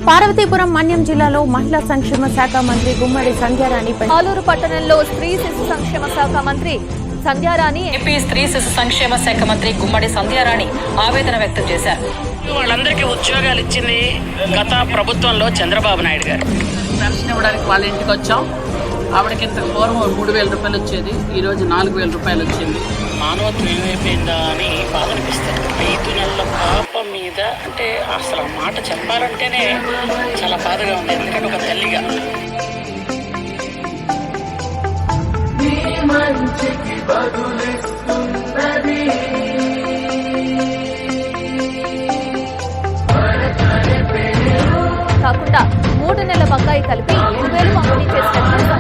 పార్వతీపురం మన్యం జిల్లాలో మహిళా సంక్షేమ శాఖ మంత్రి గుమ్మడి సంధ్యారాణి ఆలూరు పట్టణంలో స్త్రీ శిశు సంక్షేమ శాఖ మంత్రి సంధ్యారాణి ఏపీ స్త్రీ శిశు సంక్షేమ శాఖ మంత్రి గుమ్మడి సంధ్యారాణి ఆవేదన వ్యక్తం చేశారు. వాళ్ళందరికీ ఉద్యోగాలు ఇచ్చింది గత ప్రభుత్వంలో చంద్రబాబు నాయుడు గారు. పెన్షన్ ఇవ్వడానికి వాళ్ళ ఇంటికి వచ్చాం. ఆవిడకి ఇంత పూర్వం 3,000 రూపాయలు వచ్చేది, ఈరోజు 4,000 రూపాయలు వచ్చింది. మానవత్వం ఏమైపోయిందా అని బాధ అనిపిస్తుంది. 5 నెలల పాప మీద అంటే అసలు ఆ మాట చెప్పాలంటేనే చాలా బాధగా ఉంది. ఎందుకంటే ఒక తల్లిగా కాకుండా 3 నెలల బకాయి కలిపి 7,000 పంపిణీ చేసినట్లు